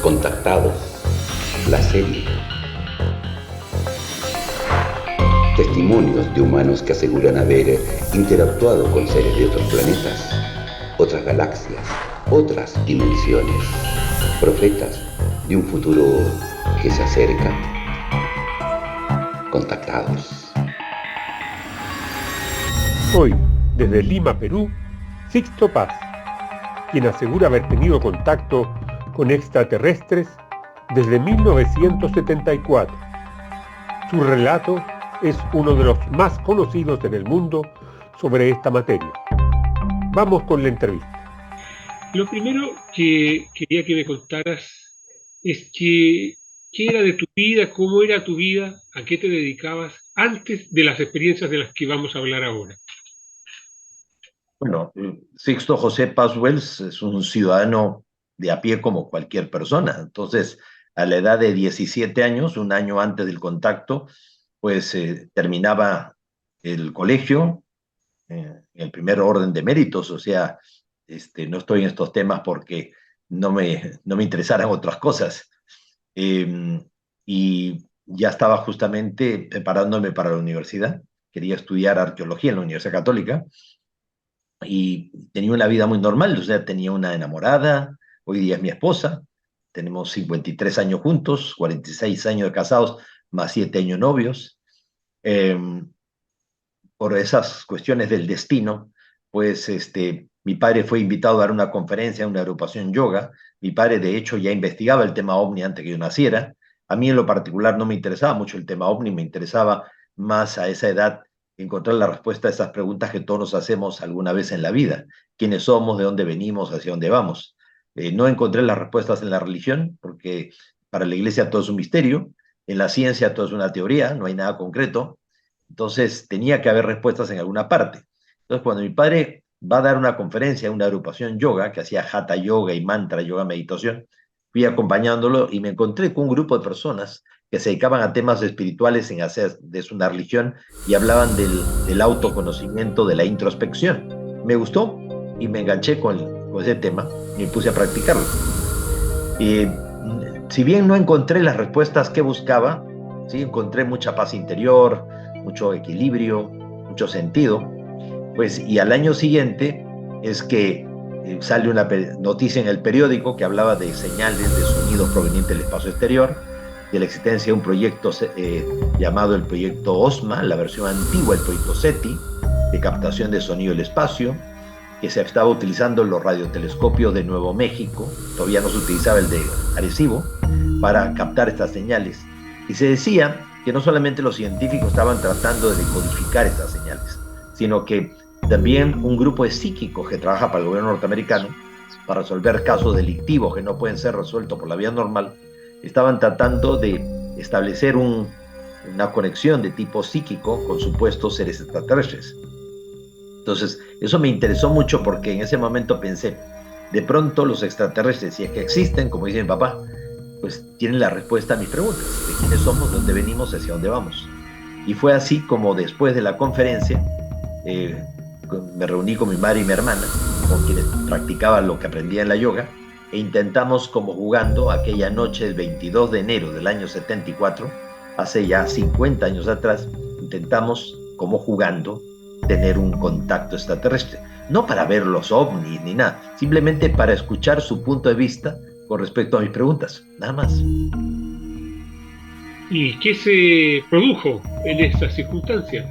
Contactados, la serie. Testimonios de humanos que aseguran haber interactuado con seres de otros planetas, otras galaxias, otras dimensiones. Profetas de un futuro que se acerca. Contactados. Hoy, desde Lima, Perú, Sixto Paz, quien asegura haber tenido contacto con extraterrestres desde 1974. Su relato es uno de los más conocidos en el mundo sobre esta materia. Vamos con la entrevista. Lo primero que quería que me contaras es qué era de tu vida, cómo era tu vida, a qué te dedicabas antes de las experiencias de las que vamos a hablar ahora. Bueno, Sixto José Paz Wells es un ciudadano de a pie como cualquier persona. Entonces, a la edad de 17 años, un año antes del contacto, pues terminaba el colegio, el primer orden de méritos, o sea, no estoy en estos temas porque no me interesaran otras cosas. Y ya estaba justamente preparándome para la universidad. Quería estudiar arqueología en la Universidad Católica y tenía una vida muy normal, o sea, tenía una enamorada, hoy día es mi esposa, tenemos 53 años juntos, 46 años de casados, más 7 años novios. Por esas cuestiones del destino, pues mi padre fue invitado a dar una conferencia en una agrupación yoga. Mi padre, de hecho, ya investigaba el tema ovni antes que yo naciera. A mí en lo particular no me interesaba mucho el tema ovni, me interesaba más a esa edad encontrar la respuesta a esas preguntas que todos nos hacemos alguna vez en la vida. ¿Quiénes somos? ¿De dónde venimos? ¿Hacia dónde vamos? No encontré las respuestas en la religión, porque para la iglesia todo es un misterio. En la ciencia todo es una teoría, no hay nada concreto. Entonces tenía que haber respuestas en alguna parte. Entonces cuando mi padre va a dar una conferencia en una agrupación yoga que hacía hatha yoga y mantra yoga meditación, fui acompañándolo y me encontré con un grupo de personas que se dedicaban a temas espirituales en hacer de una religión y hablaban del autoconocimiento, de la introspección. Me gustó y me enganché con ese tema y me puse a practicarlo. Si bien no encontré las respuestas que buscaba, sí encontré mucha paz interior, mucho equilibrio, mucho sentido, pues, y al año siguiente es que sale una noticia en el periódico que hablaba de señales de sonidos provenientes del espacio exterior, de la existencia de un proyecto llamado el proyecto OSMA, la versión antigua del proyecto SETI, de captación de sonido del espacio, que se estaba utilizando los radiotelescopios de Nuevo México, todavía no se utilizaba el de Arecibo, para captar estas señales. Y se decía que no solamente los científicos estaban tratando de decodificar estas señales, sino que también un grupo de psíquicos que trabaja para el gobierno norteamericano para resolver casos delictivos que no pueden ser resueltos por la vía normal, estaban tratando de establecer una conexión de tipo psíquico con supuestos seres extraterrestres. Entonces, eso me interesó mucho porque en ese momento pensé, de pronto los extraterrestres, si es que existen, como dice mi papá, pues tienen la respuesta a mis preguntas, de quiénes somos, de dónde venimos, hacia dónde vamos. Y fue así como después de la conferencia me reuní con mi madre y mi hermana, con quienes practicaban lo que aprendía en la yoga, e intentamos como jugando aquella noche del 22 de enero del año 74, hace ya 50 años atrás, intentamos como jugando tener un contacto extraterrestre. No para ver los ovnis ni nada, simplemente para escuchar su punto de vista con respecto a mis preguntas, nada más. ¿Y qué se produjo en esas circunstancias?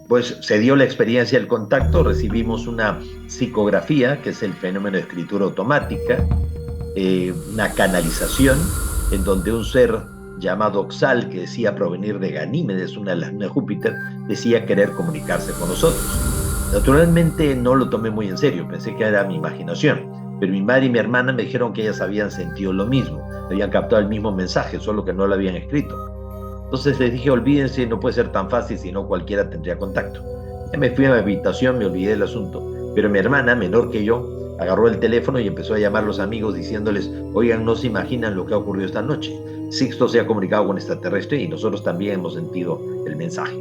Pues se dio la experiencia del contacto, recibimos una psicografía, que es el fenómeno de escritura automática, una canalización, en donde un ser llamado Oxal, que decía provenir de Ganímedes, una de las lunas de Júpiter, decía querer comunicarse con nosotros. Naturalmente no lo tomé muy en serio, pensé que era mi imaginación, pero mi madre y mi hermana me dijeron que ellas habían sentido lo mismo, habían captado el mismo mensaje, solo que no lo habían escrito. Entonces les dije, olvídense, no puede ser tan fácil, si no cualquiera tendría contacto. Ya me fui a mi habitación, me olvidé del asunto, pero mi hermana, menor que yo, agarró el teléfono y empezó a llamar a los amigos diciéndoles, oigan, no se imaginan lo que ha ocurrido esta noche. Sixto se ha comunicado con extraterrestre y nosotros también hemos sentido el mensaje.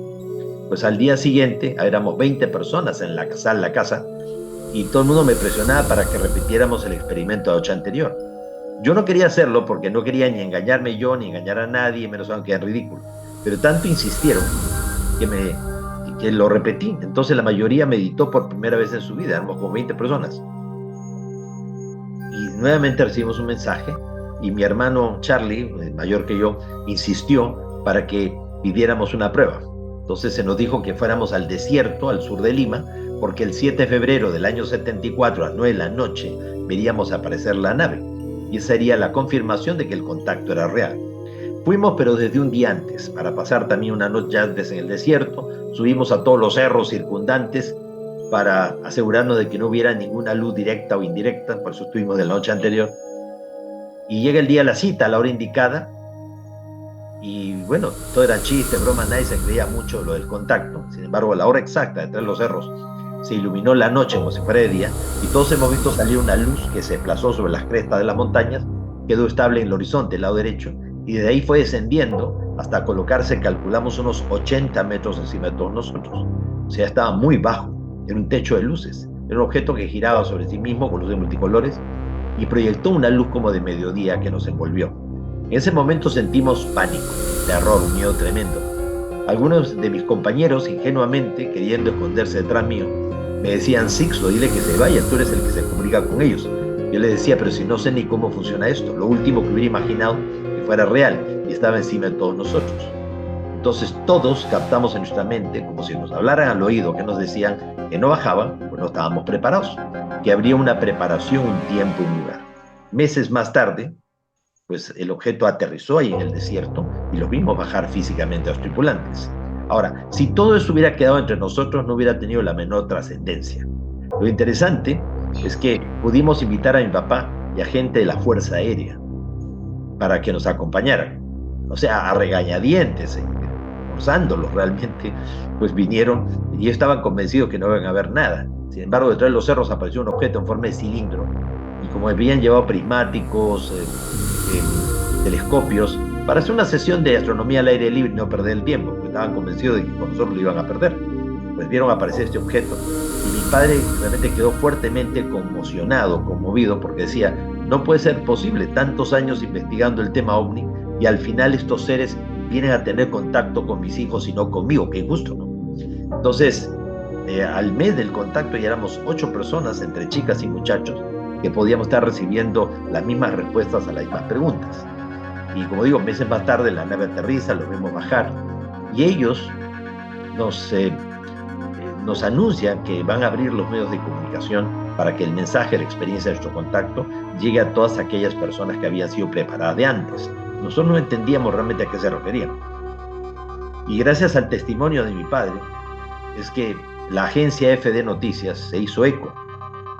Pues al día siguiente éramos 20 personas en la casa y todo el mundo me presionaba para que repitiéramos el experimento de la noche anterior. Yo no quería hacerlo porque no quería ni engañarme yo, ni engañar a nadie, menos aunque era ridículo. Pero tanto insistieron que lo repetí. Entonces la mayoría meditó por primera vez en su vida, éramos como 20 personas. Y nuevamente recibimos un mensaje y mi hermano Charlie, mayor que yo, insistió para que pidiéramos una prueba. Entonces se nos dijo que fuéramos al desierto, al sur de Lima, porque el 7 de febrero del año 74, a las 9 de la noche, veríamos aparecer la nave. Y esa sería la confirmación de que el contacto era real. Fuimos, pero desde un día antes, para pasar también una noche antes en el desierto. Subimos a todos los cerros circundantes para asegurarnos de que no hubiera ninguna luz directa o indirecta, por eso estuvimos de la noche anterior. Y llega el día de la cita, a la hora indicada, y bueno, todo era chiste, broma, nadie se creía mucho lo del contacto. Sin embargo, a la hora exacta, detrás de los cerros, se iluminó la noche como si fuera de día, y todos hemos visto salir una luz que se desplazó sobre las crestas de las montañas, quedó estable en el horizonte, el lado derecho, y desde ahí fue descendiendo hasta colocarse, calculamos, unos 80 metros encima de todos nosotros. O sea, estaba muy bajo, era un techo de luces, era un objeto que giraba sobre sí mismo con luces multicolores y proyectó una luz como de mediodía que nos envolvió. En ese momento sentimos pánico, terror, un miedo tremendo. Algunos de mis compañeros, ingenuamente, queriendo esconderse detrás mío, me decían: Sixto, dile que se vaya, tú eres el que se comunica con ellos. Yo les decía: pero si no sé ni cómo funciona esto, lo último que hubiera imaginado que fuera real y estaba encima de todos nosotros. Entonces todos captamos en nuestra mente, como si nos hablaran al oído, que nos decían que no bajaban, pues no estábamos preparados, que habría una preparación, un tiempo y un lugar. Meses más tarde, pues el objeto aterrizó ahí en el desierto y lo vimos bajar físicamente a los tripulantes. Ahora, si todo eso hubiera quedado entre nosotros, no hubiera tenido la menor trascendencia. Lo interesante es que pudimos invitar a mi papá y a gente de la Fuerza Aérea para que nos acompañaran. O sea, a regañadientes, forzándolos realmente, pues vinieron y estaban convencidos que no iban a ver nada. Sin embargo, detrás de los cerros apareció un objeto en forma de cilindro y como habían llevado prismáticos, telescopios, para hacer una sesión de astronomía al aire libre y no perder el tiempo, porque estaban convencidos de que con nosotros lo iban a perder. Pues vieron aparecer este objeto y mi padre realmente quedó fuertemente conmocionado, conmovido, porque decía: no puede ser posible, tantos años investigando el tema OVNI y al final estos seres vienen a tener contacto con mis hijos y no conmigo, qué injusto, ¿no? Entonces, al mes del contacto ya éramos 8 personas, entre chicas y muchachos, que podíamos estar recibiendo las mismas respuestas a las mismas preguntas. Y como digo, meses más tarde la nave aterriza, lo vemos bajar, y ellos nos anuncian que van a abrir los medios de comunicación para que el mensaje, la experiencia de nuestro contacto, llegue a todas aquellas personas que habían sido preparadas de antes. Nosotros no entendíamos realmente a qué se referían. Y gracias al testimonio de mi padre, es que la agencia F de Noticias se hizo eco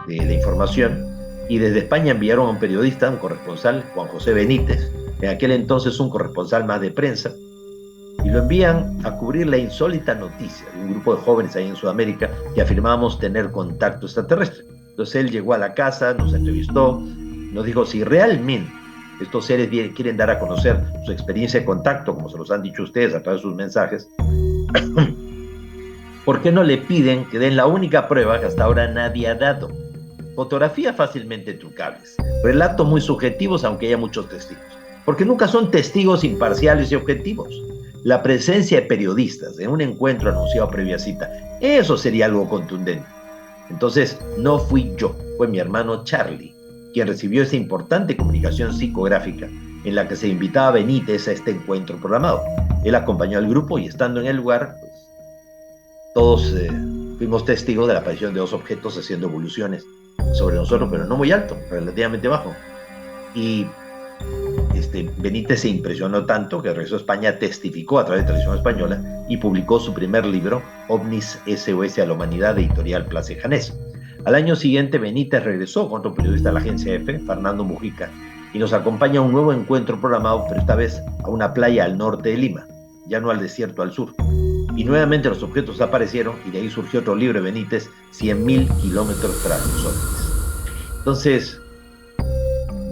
de la información y desde España enviaron a un periodista, un corresponsal, Juan José Benítez, en aquel entonces un corresponsal más de prensa, y lo envían a cubrir la insólita noticia de un grupo de jóvenes ahí en Sudamérica que afirmábamos tener contacto extraterrestre. Entonces él llegó a la casa, nos entrevistó, nos dijo: si realmente estos seres quieren dar a conocer su experiencia de contacto, como se los han dicho ustedes a través de sus mensajes, ¿por qué no le piden que den la única prueba que hasta ahora nadie ha dado? Fotografías fácilmente trucables, relatos muy subjetivos aunque haya muchos testigos, porque nunca son testigos imparciales y objetivos. La presencia de periodistas en un encuentro anunciado previa cita, eso sería algo contundente. Entonces no fui yo, fue mi hermano Charlie quien recibió esa importante comunicación psicográfica en la que se invitaba a Benítez a este encuentro programado. Él acompañó al grupo y estando en el lugar, pues, todos fuimos testigos de la aparición de 2 objetos haciendo evoluciones sobre nosotros, pero no muy alto, relativamente bajo. Y Benítez se impresionó tanto que regresó a España, testificó a través de Televisión Española y publicó su primer libro, OVNIS SOS a la Humanidad, de editorial Place Janés. Al año siguiente, Benítez regresó con otro periodista de la agencia F, Fernando Mujica, y nos acompaña a un nuevo encuentro programado, pero esta vez a una playa al norte de Lima, ya no al desierto al sur. Y nuevamente los objetos aparecieron y de ahí surgió otro libro de Benítez, 100.000 kilómetros tras los ovnis. Entonces,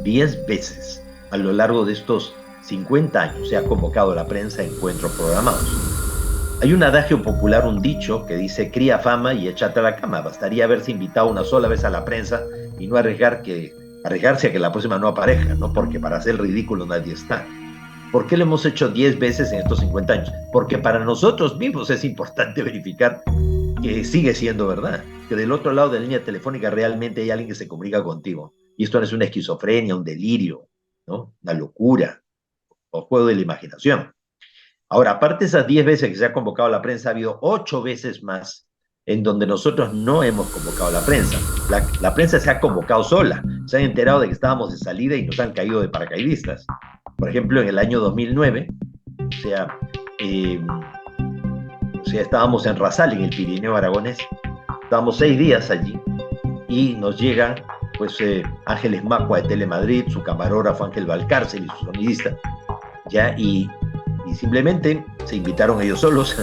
10 veces a lo largo de estos 50 años se ha convocado a la prensa a encuentros programados. Hay un adagio popular, un dicho, que dice: cría fama y échate a la cama. Bastaría haberse invitado una sola vez a la prensa y no arriesgarse a que la próxima no aparezca, ¿no? Porque para hacer ridículo nadie está. ¿Por qué lo hemos hecho 10 veces en estos 50 años? Porque para nosotros mismos es importante verificar que sigue siendo verdad, que del otro lado de la línea telefónica realmente hay alguien que se comunica contigo. Y esto no es una esquizofrenia, un delirio, ¿no? Una locura o juego de la imaginación. Ahora, aparte de esas 10 veces que se ha convocado a la prensa, ha habido 8 veces más en donde nosotros no hemos convocado a la prensa. La prensa se ha convocado sola, se han enterado de que estábamos de salida y nos han caído de paracaidistas. Por ejemplo, en el año 2009, eh, estábamos en Rasal, en el Pirineo aragonés, estábamos 6 días allí y nos llegan pues Ángeles Macua de Telemadrid, su camarógrafo Ángel Valcárcel y su sonidista, ¿ya? Y simplemente se invitaron ellos solos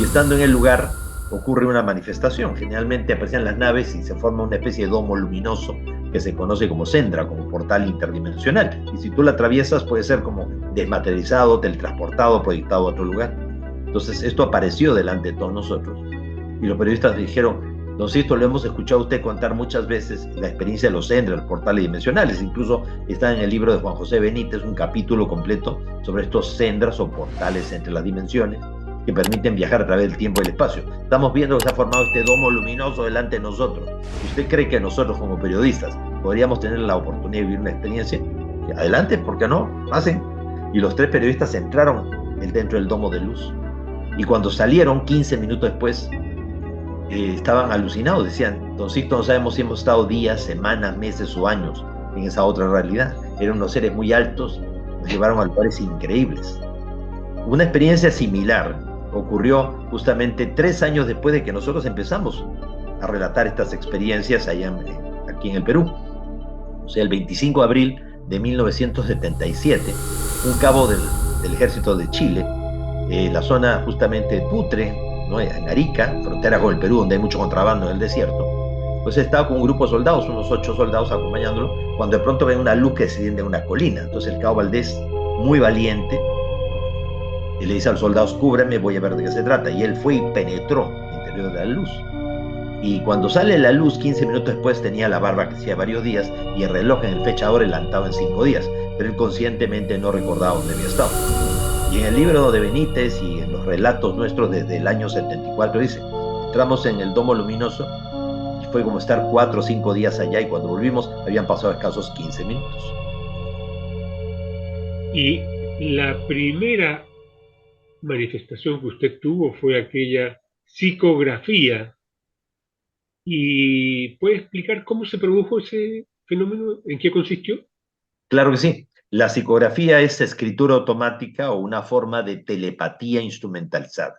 y estando en el lugar ocurre una manifestación. Generalmente aparecen las naves y se forma una especie de domo luminoso que se conoce como Sendra, como portal interdimensional. Y si tú la atraviesas puede ser como desmaterializado, teletransportado, proyectado a otro lugar. Entonces esto apareció delante de todos nosotros y los periodistas dijeron: don Sisto, lo hemos escuchado a usted contar muchas veces la experiencia de los Sendra, los portales dimensionales. Incluso está en el libro de Juan José Benítez un capítulo completo sobre estos Sendras o portales entre las dimensiones que permiten viajar a través del tiempo y el espacio. Estamos viendo que se ha formado este domo luminoso delante de nosotros. ¿Usted cree que nosotros como periodistas podríamos tener la oportunidad de vivir una experiencia? Adelante, ¿por qué no? Pasen. Y los 3 periodistas entraron dentro del domo de luz. Y cuando salieron, 15 minutos después, estaban alucinados. Decían: don Sisto, no sabemos si hemos estado días, semanas, meses o años en esa otra realidad. Eran unos seres muy altos, nos llevaron a lugares increíbles. Una experiencia similar ocurrió justamente 3 años después de que nosotros empezamos a relatar estas experiencias aquí en el Perú. O sea, el 25 de abril de 1977, un cabo del ejército de Chile, la zona justamente de Putre, ¿no?, en Arica, frontera con el Perú, donde hay mucho contrabando en el desierto, pues estaba con un grupo de soldados, unos 8 soldados acompañándolo, cuando de pronto ven una luz que desciende de una colina. Entonces el cabo Valdés, muy valiente, y le dice a los soldados: cúbreme, voy a ver de qué se trata. Y él fue y penetró el interior de la luz. Y cuando sale la luz, 15 minutos después, tenía la barba que hacía varios días y el reloj en el fechador adelantado en 5 días, pero él conscientemente no recordaba dónde había estado. Y en el libro de Benítez y en los relatos nuestros desde el año 74 dice: entramos en el domo luminoso y fue como estar 4 o 5 días allá, y cuando volvimos habían pasado escasos 15 minutos. Y la primera manifestación que usted tuvo fue aquella psicografía. ¿Y puede explicar cómo se produjo ese fenómeno? ¿En qué consistió? Claro que sí. La psicografía es escritura automática o una forma de telepatía instrumentalizada.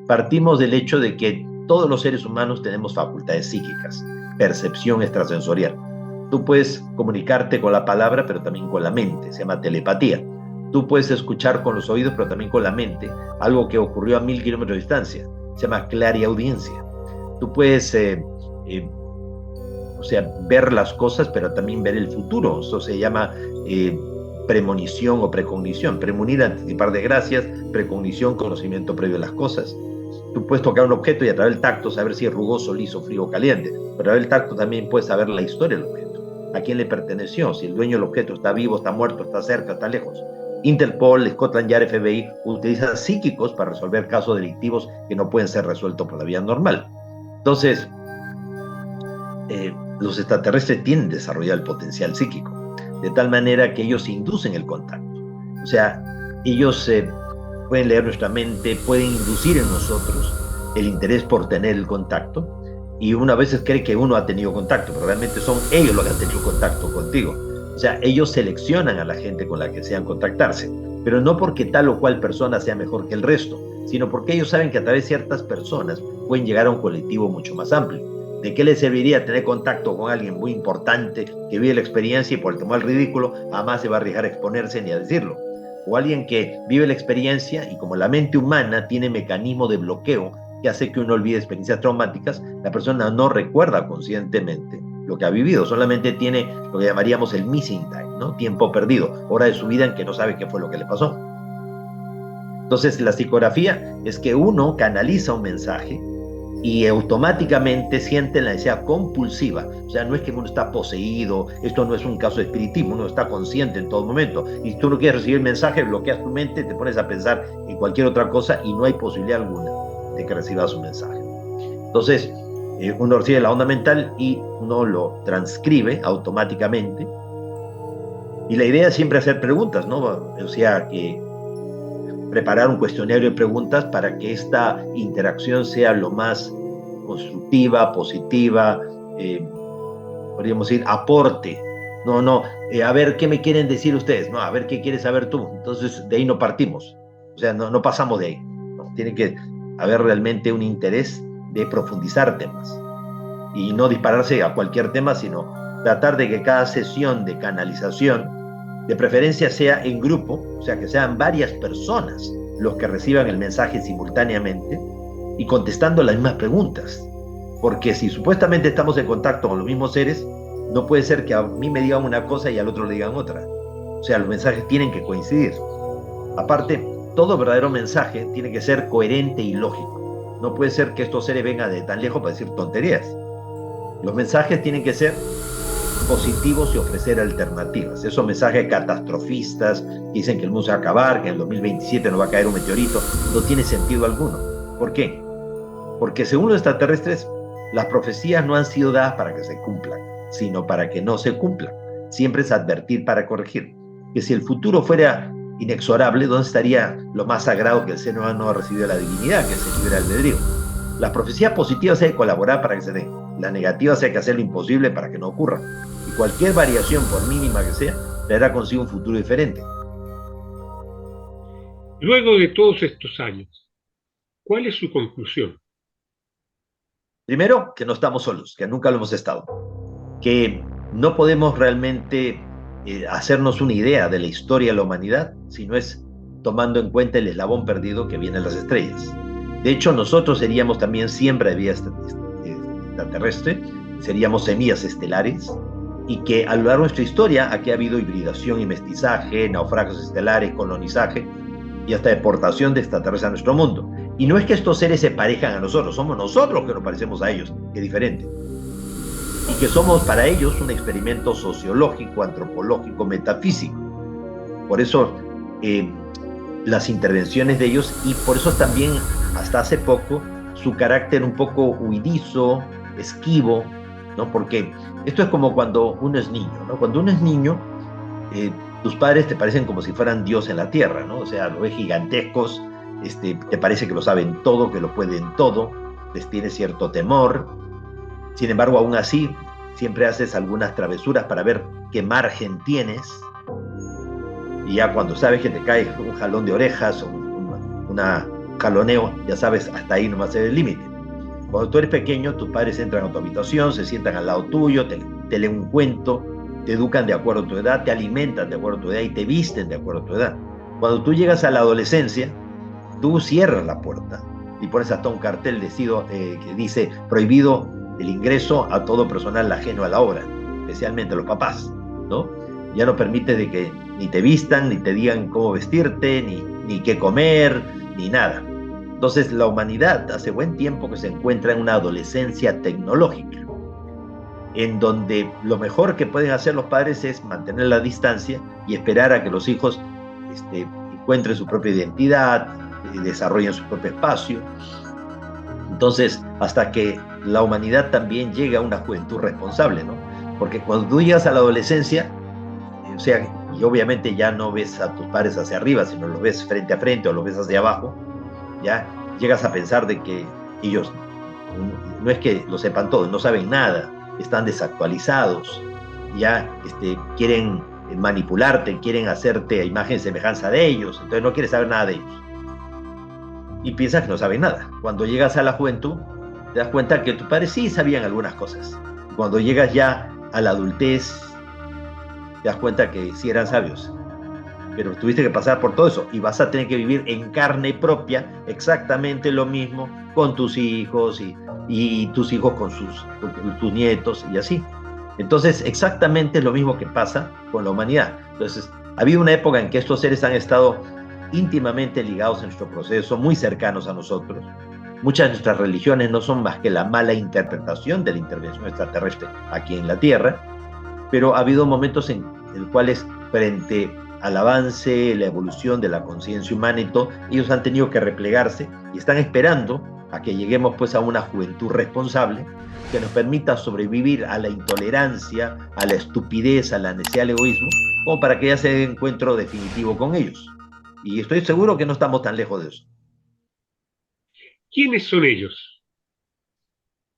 Partimos del hecho de que todos los seres humanos tenemos facultades psíquicas, percepción extrasensorial. Tú puedes comunicarte con la palabra, pero también con la mente, se llama telepatía. Tú puedes escuchar con los oídos, pero también con la mente, algo que ocurrió a 1000 kilómetros de distancia, se llama clariaudiencia. Tú puedes ver las cosas, pero también ver el futuro. Eso se llama premonición o precognición. Premunir, anticipar desgracias; precognición, conocimiento previo de las cosas. Tú puedes tocar un objeto y a través del tacto saber si es rugoso, liso, frío o caliente. Pero a través del tacto también puedes saber la historia del objeto, a quién le perteneció, si el dueño del objeto está vivo, está muerto, está cerca, está lejos. Interpol, Scotland Yard, FBI utilizan psíquicos para resolver casos delictivos que no pueden ser resueltos por la vía normal. Entonces, los extraterrestres tienen desarrollado el potencial psíquico, de tal manera que ellos inducen el contacto. O sea, ellos pueden leer nuestra mente, pueden inducir en nosotros el interés por tener el contacto, y uno a veces cree que uno ha tenido contacto, pero realmente son ellos los que han tenido contacto contigo. O sea, ellos seleccionan a la gente con la que desean contactarse, pero no porque tal o cual persona sea mejor que el resto, sino porque ellos saben que a través de ciertas personas pueden llegar a un colectivo mucho más amplio. ¿De qué le serviría tener contacto con alguien muy importante que vive la experiencia y por el temor al ridículo jamás se va a arriesgar a exponerse ni a decirlo? O alguien que vive la experiencia y como la mente humana tiene mecanismo de bloqueo que hace que uno olvide experiencias traumáticas, la persona no recuerda conscientemente lo que ha vivido, solamente tiene lo que llamaríamos el missing time, ¿no? Tiempo perdido, hora de su vida en que no sabe qué fue lo que le pasó. Entonces, la psicografía es que uno canaliza un mensaje y automáticamente siente la necesidad compulsiva. O sea, no es que uno está poseído, esto no es un caso de espiritismo, uno está consciente en todo momento. Y si tú no quieres recibir el mensaje, bloqueas tu mente, te pones a pensar en cualquier otra cosa y no hay posibilidad alguna de que recibas un mensaje. Entonces, uno recibe la onda mental y uno lo transcribe automáticamente. Y la idea es siempre hacer preguntas, ¿no? O sea, que preparar un cuestionario de preguntas para que esta interacción sea lo más constructiva, positiva, podríamos decir, aporte. A ver qué me quieren decir ustedes, no, a ver qué quieres saber tú. Entonces, de ahí no partimos. O sea, no pasamos de ahí, ¿no? Tiene que haber realmente un interés de profundizar temas y no dispararse a cualquier tema, sino tratar de que cada sesión de canalización de preferencia sea en grupo, o sea, que sean varias personas los que reciban el mensaje simultáneamente y contestando las mismas preguntas. Porque si supuestamente estamos en contacto con los mismos seres, no puede ser que a mí me digan una cosa y al otro le digan otra. O sea, los mensajes tienen que coincidir. Aparte, todo verdadero mensaje tiene que ser coherente y lógico. No puede ser que estos seres vengan de tan lejos para decir tonterías. Los mensajes tienen que ser positivos y ofrecer alternativas. Esos mensajes catastrofistas que dicen que el mundo se va a acabar, que en el 2027 nos va a caer un meteorito, no tiene sentido alguno. ¿Por qué? Porque según los extraterrestres, las profecías no han sido dadas para que se cumplan, sino para que no se cumplan. Siempre es advertir para corregir. Que si el futuro fuera inexorable, ¿dónde estaría lo más sagrado que el ser humano ha recibido la divinidad, que es el libre albedrío? Las profecías positivas hay que colaborar para que se den. Las negativas hay que hacer lo imposible para que no ocurran. Y cualquier variación, por mínima que sea, traerá consigo un futuro diferente. Luego de todos estos años, ¿cuál es su conclusión? Primero, que no estamos solos, que nunca lo hemos estado. Que no podemos realmente hacernos una idea de la historia de la humanidad si no es tomando en cuenta el eslabón perdido que viene en las estrellas. De hecho, nosotros seríamos también siembra de vida extraterrestre, seríamos semillas estelares, y que a lo largo de nuestra historia aquí ha habido hibridación y mestizaje, naufragios estelares, colonizaje y hasta deportación de extraterrestres a nuestro mundo. Y no es que estos seres se parezcan a nosotros, somos nosotros que nos parecemos a ellos, que es diferente. Y que somos para ellos un experimento sociológico, antropológico, metafísico. Por eso las intervenciones de ellos, y por eso también hasta hace poco su carácter un poco huidizo, esquivo, ¿no? Porque esto es como cuando uno es niño, ¿no? Cuando uno es niño, tus padres te parecen como si fueran Dios en la tierra, ¿no? O sea, los ves gigantescos, te parece que lo saben todo, que lo pueden todo, les tienes cierto temor. Sin embargo, aún así, siempre haces algunas travesuras para ver qué margen tienes. Y ya cuando sabes que te cae un jalón de orejas o un jaloneo, ya sabes, hasta ahí nomás es el límite. Cuando tú eres pequeño, tus padres entran a tu habitación, se sientan al lado tuyo, te leen un cuento, te educan de acuerdo a tu edad, te alimentan de acuerdo a tu edad y te visten de acuerdo a tu edad. Cuando tú llegas a la adolescencia, tú cierras la puerta y pones hasta un cartel que dice prohibido el ingreso a todo personal ajeno a la obra, especialmente a los papás, ¿no? Ya no permites de que ni te vistan, ni te digan cómo vestirte, ni qué comer, ni nada. Entonces la humanidad hace buen tiempo que se encuentra en una adolescencia tecnológica, en donde lo mejor que pueden hacer los padres es mantener la distancia y esperar a que los hijos encuentren su propia identidad, desarrollen su propio espacio. Entonces, hasta que la humanidad también llega a una juventud responsable, ¿no? Porque cuando tú llegas a la adolescencia, o sea, y obviamente ya no ves a tus padres hacia arriba, sino los ves frente a frente o los ves hacia abajo, ya llegas a pensar de que ellos no es que lo sepan todo, no saben nada, están desactualizados, ya quieren manipularte, quieren hacerte a imagen y semejanza de ellos, entonces no quieres saber nada de ellos. Y piensas que no saben nada. Cuando llegas a la juventud, te das cuenta que tus padres sí sabían algunas cosas. Cuando llegas ya a la adultez, te das cuenta que sí eran sabios. Pero tuviste que pasar por todo eso y vas a tener que vivir en carne propia exactamente lo mismo con tus hijos y tus hijos con tus nietos y así. Entonces, exactamente lo mismo que pasa con la humanidad. Entonces, ha habido una época en que estos seres han estado íntimamente ligados en nuestro proceso, muy cercanos a nosotros. Muchas de nuestras religiones no son más que la mala interpretación de la intervención extraterrestre aquí en la Tierra, pero ha habido momentos en los cuales, frente al avance, la evolución de la conciencia humana y todo, ellos han tenido que replegarse y están esperando a que lleguemos pues a una juventud responsable que nos permita sobrevivir a la intolerancia, a la estupidez, a la necesidad, al egoísmo, como para que ya se dé encuentro definitivo con ellos. Y estoy seguro que no estamos tan lejos de eso. ¿Quiénes son ellos?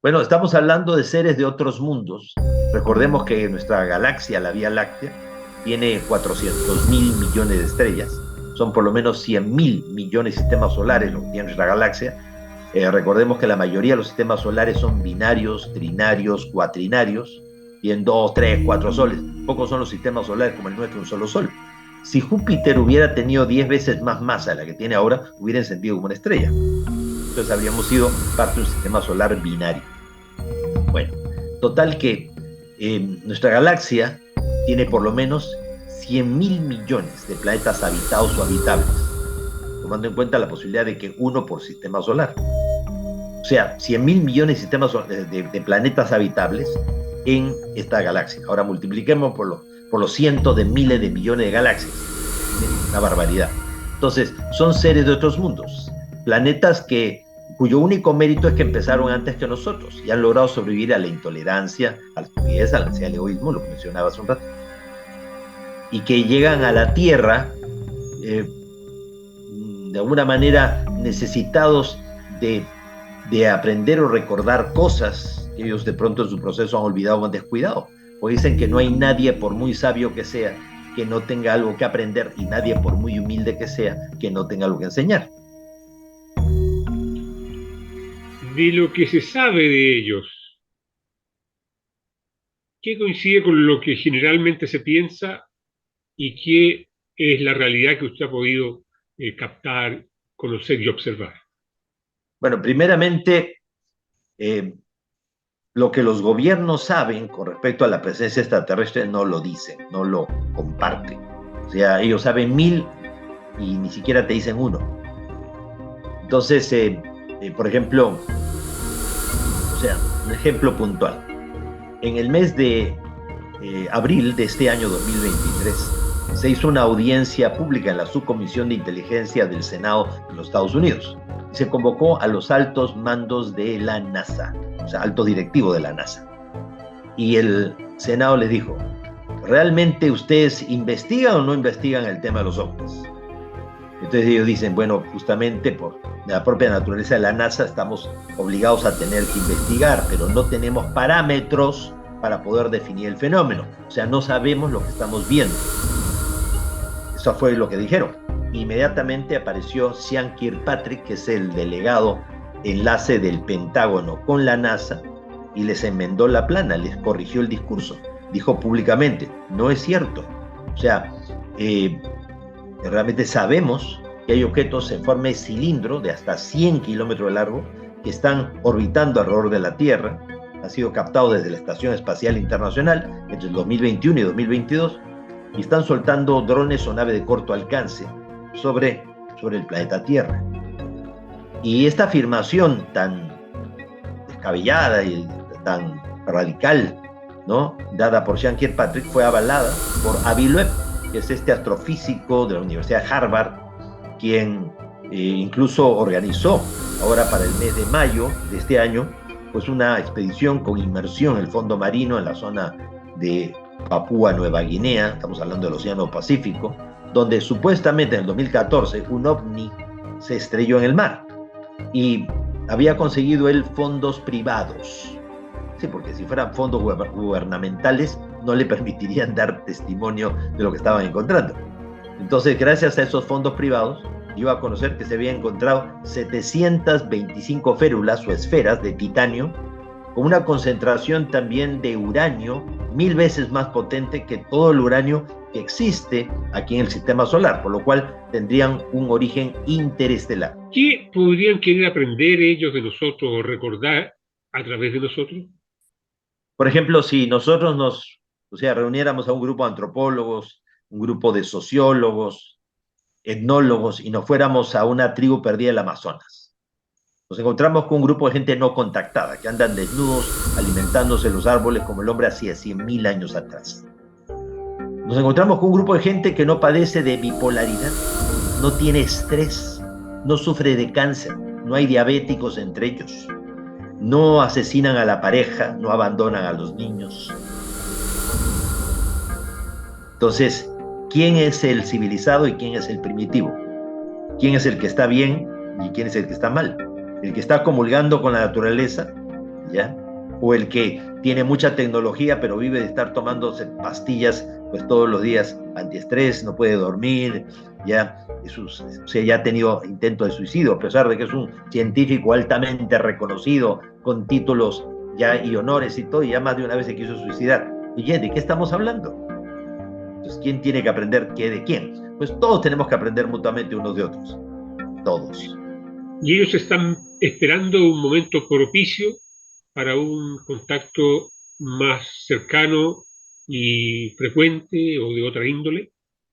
Bueno, estamos hablando de seres de otros mundos. Recordemos que nuestra galaxia, la Vía Láctea, tiene 400.000 millones de estrellas. Son por lo menos 100.000 millones de sistemas solares lo que tiene nuestra galaxia. Recordemos que la mayoría de los sistemas solares son binarios, trinarios, cuatrinarios. Tienen 2, 3, 4 soles. Pocos son los sistemas solares como el nuestro, un solo sol. Si Júpiter hubiera tenido 10 veces más masa de la que tiene ahora, hubiera encendido como una estrella. Entonces habríamos sido parte de un sistema solar binario. Bueno, total que nuestra galaxia tiene por lo menos 100.000 millones de planetas habitados o habitables, tomando en cuenta la posibilidad de que uno por sistema solar. O sea, 100.000 millones de, sistemas, de planetas habitables en esta galaxia. Ahora multipliquemos por los cientos de miles de millones de galaxias. Una barbaridad. Entonces, son seres de otros mundos. Planetas cuyo único mérito es que empezaron antes que nosotros y han logrado sobrevivir a la intolerancia, a la estupidez, a la ansiedad, al egoísmo, lo que mencionaba hace un rato. Y que llegan a la Tierra de alguna manera necesitados de aprender o recordar cosas que ellos de pronto en su proceso han olvidado o han descuidado. Pues dicen que no hay nadie, por muy sabio que sea, que no tenga algo que aprender, y nadie, por muy humilde que sea, que no tenga algo que enseñar. De lo que se sabe de ellos, ¿qué coincide con lo que generalmente se piensa y qué es la realidad que usted ha podido captar, conocer y observar? Bueno, primeramente, lo que los gobiernos saben con respecto a la presencia extraterrestre no lo dicen, no lo comparten. O sea, ellos saben 1000 y ni siquiera te dicen uno. Entonces, por ejemplo, o sea, un ejemplo puntual. En el mes de abril de este año 2023, se hizo una audiencia pública en la Subcomisión de Inteligencia del Senado de los Estados Unidos. Se convocó a los altos mandos de la NASA, o sea, altos directivos de la NASA. Y el Senado les dijo, ¿realmente ustedes investigan o no investigan el tema de los ovnis? Entonces ellos dicen, bueno, justamente por la propia naturaleza de la NASA estamos obligados a tener que investigar, pero no tenemos parámetros para poder definir el fenómeno. O sea, no sabemos lo que estamos viendo. Eso fue lo que dijeron. Inmediatamente apareció Sean Kirkpatrick, que es el delegado enlace del Pentágono con la NASA, y les enmendó la plana, les corrigió el discurso. Dijo públicamente, no es cierto. O sea, realmente sabemos que hay objetos en forma de cilindro de hasta 100 kilómetros de largo que están orbitando alrededor de la Tierra. Ha sido captado desde la Estación Espacial Internacional entre el 2021 y 2022 y están soltando drones o naves de corto alcance sobre el planeta Tierra. Y esta afirmación tan descabellada y tan radical, ¿no?, dada por Sean Kirkpatrick, fue avalada por Avi Loeb, que es este astrofísico de la Universidad de Harvard, quien incluso organizó ahora para el mes de mayo de este año pues una expedición con inmersión en el fondo marino en la zona de Papúa Nueva Guinea, estamos hablando del Océano Pacífico, donde supuestamente en el 2014 un ovni se estrelló en el mar y había conseguido él fondos privados. Sí, porque si fueran fondos gubernamentales no le permitirían dar testimonio de lo que estaban encontrando. Entonces, gracias a esos fondos privados, iba a conocer que se había encontrado 725 férulas o esferas de titanio con una concentración también de uranio 1000 veces más potente que todo el uranio que existe aquí en el sistema solar, por lo cual tendrían un origen interestelar. ¿Qué podrían querer aprender ellos de nosotros o recordar a través de nosotros? Por ejemplo, si nosotros reuniéramos a un grupo de antropólogos, un grupo de sociólogos, etnólogos y nos fuéramos a una tribu perdida del Amazonas. Nos encontramos con un grupo de gente no contactada, que andan desnudos, alimentándose en los árboles como el hombre hacía 100.000 años atrás. Nos encontramos con un grupo de gente que no padece de bipolaridad, no tiene estrés, no sufre de cáncer, no hay diabéticos entre ellos, no asesinan a la pareja, no abandonan a los niños. Entonces, ¿quién es el civilizado y quién es el primitivo? ¿Quién es el que está bien y quién es el que está mal? ¿El que está comulgando con la naturaleza, ¿ya? ¿O el que tiene mucha tecnología pero vive de estar tomándose pastillas pues todos los días antiestrés, no puede dormir, ya, o sea, ya ha tenido intentos de suicidio, a pesar de que es un científico altamente reconocido, con títulos ya y honores y todo, y ya más de una vez se quiso suicidar? Oye, ¿de qué estamos hablando? Entonces, ¿quién tiene que aprender qué de quién? Pues todos tenemos que aprender mutuamente unos de otros, todos. Y ellos están esperando un momento propicio para un contacto más cercano y frecuente o de otra índole.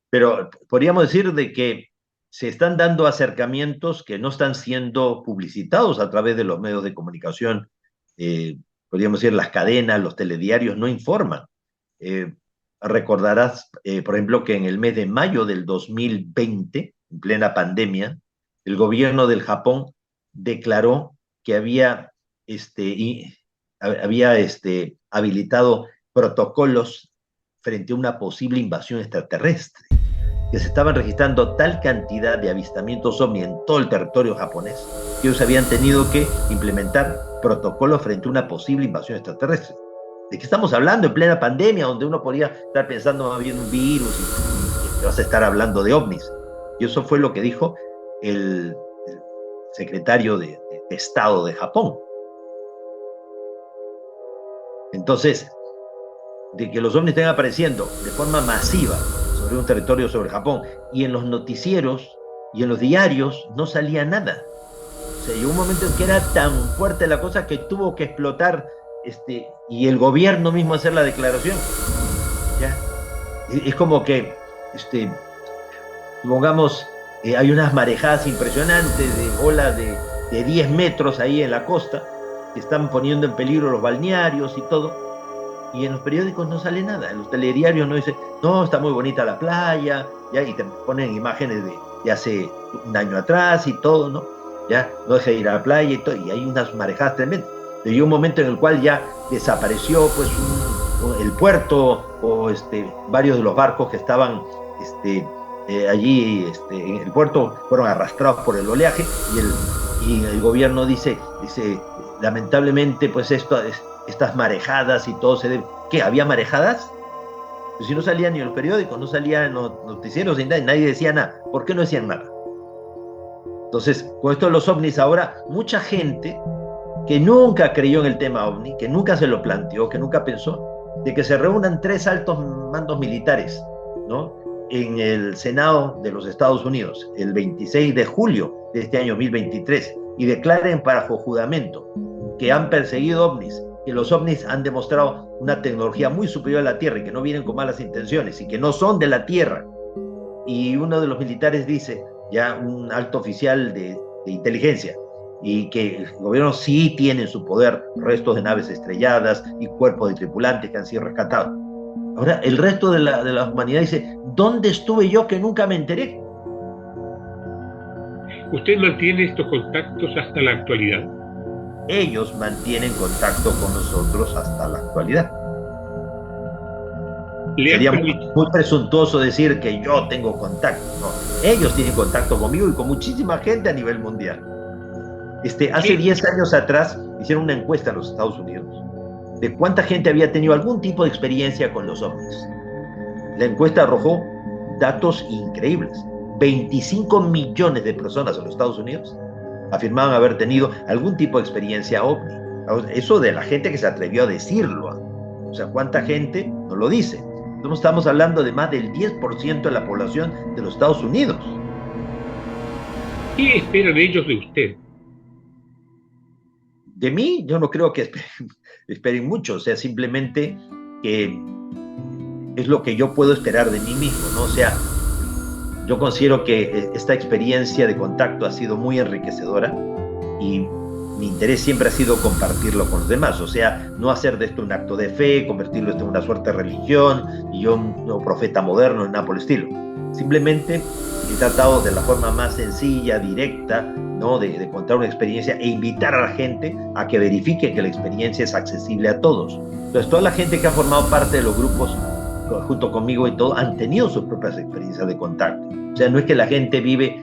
Pero podríamos decir de que se están dando acercamientos que no están siendo publicitados a través de los medios de comunicación. Podríamos decir, las cadenas, los telediarios no informan. Recordarás, por ejemplo, que en el mes de mayo del 2020, en plena pandemia, el gobierno del Japón declaró que había habilitado protocolos frente a una posible invasión extraterrestre, que se estaban registrando tal cantidad de avistamientos OVNI en todo el territorio japonés que ellos habían tenido que implementar protocolos frente a una posible invasión extraterrestre. ¿De qué estamos hablando en plena pandemia, donde uno podría estar pensando más bien en un virus y vas a estar hablando de ovnis? Y eso fue lo que dijo el secretario de Estado de Japón. Entonces, de que los ovnis estén apareciendo de forma masiva sobre un territorio, sobre Japón, y en los noticieros y en los diarios no salía nada. O sea, llegó un momento en que era tan fuerte la cosa que tuvo que explotar y el gobierno mismo hacer la declaración. ¿Ya? Es como que, supongamos, hay unas marejadas impresionantes de olas de 10 metros ahí en la costa, que están poniendo en peligro los balnearios y todo, y en los periódicos no sale nada, en los telediarios no dice, no, está muy bonita la playa, ya, y te ponen imágenes de hace un año atrás y todo, ¿no? Ya, no deja de ir a la playa y todo, y hay unas marejadas tremendas. Llegó un momento en el cual ya desapareció pues el puerto, o varios de los barcos que estaban allí en el puerto fueron arrastrados por el oleaje, y el gobierno dice lamentablemente pues estas marejadas y todo se debe. ¿Qué? ¿Había marejadas? Pues si no salía ni en los periódicos, no salía en los noticieros, ni nadie decía nada. ¿Por qué no decían nada? Entonces, con esto de los ovnis ahora, mucha gente que nunca creyó en el tema ovni, que nunca se lo planteó, que nunca pensó, de que se reúnan 3 altos mandos militares, ¿no?, en el Senado de los Estados Unidos, el 26 de julio de este año 2023, y declaren bajo juramento que han perseguido ovnis, que los ovnis han demostrado una tecnología muy superior a la Tierra y que no vienen con malas intenciones y que no son de la Tierra. Y uno de los militares dice, ya un alto oficial de inteligencia, y que el gobierno sí tiene en su poder restos de naves estrelladas y cuerpos de tripulantes que han sido rescatados. Ahora, el resto de la humanidad dice, ¿dónde estuve yo que nunca me enteré? ¿Usted mantiene estos contactos hasta la actualidad? Ellos mantienen contacto con nosotros hasta la actualidad. Sería muy presuntuoso decir que yo tengo contacto. No, ellos tienen contacto conmigo y con muchísima gente a nivel mundial. Hace 10 años atrás hicieron una encuesta en los Estados Unidos de cuánta gente había tenido algún tipo de experiencia con los ovnis. La encuesta arrojó datos increíbles. 25 millones de personas en los Estados Unidos afirmaban haber tenido algún tipo de experiencia ovni. Eso de la gente que se atrevió a decirlo. O sea, ¿cuánta gente no lo dice? Entonces estamos hablando de más del 10% de la población de los Estados Unidos. ¿Qué esperan ellos de usted? De mí, yo no creo que esperen mucho, o sea, simplemente que es lo que yo puedo esperar de mí mismo, ¿no? O sea, yo considero que esta experiencia de contacto ha sido muy enriquecedora y mi interés siempre ha sido compartirlo con los demás, o sea, no hacer de esto un acto de fe, convertirlo en una suerte de religión y yo un nuevo profeta moderno, en nada por el estilo. Simplemente he tratado de la forma más sencilla, directa, ¿no? de contar una experiencia e invitar a la gente a que verifique que la experiencia es accesible a todos. Entonces, toda la gente que ha formado parte de los grupos junto conmigo y todo, han tenido sus propias experiencias de contacto. O sea, no es que la gente vive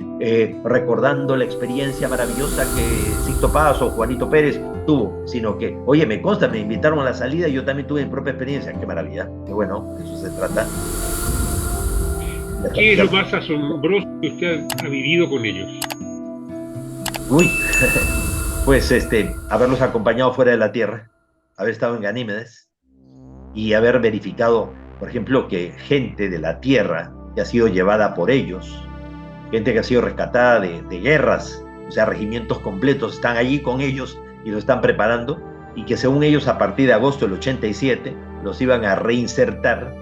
recordando la experiencia maravillosa que Sixto Paz o Juanito Pérez tuvo, sino que, oye, me consta, me invitaron a la salida y yo también tuve mi propia experiencia. Qué maravilla, qué bueno, de eso se trata. ¿Qué es lo más asombroso que usted ha vivido con ellos? Uy, pues haberlos acompañado fuera de la Tierra, haber estado en Ganímedes y haber verificado, por ejemplo, que gente de la Tierra que ha sido llevada por ellos, gente que ha sido rescatada de guerras, o sea, regimientos completos están allí con ellos y lo están preparando, y que según ellos a partir de agosto del 87 los iban a reinsertar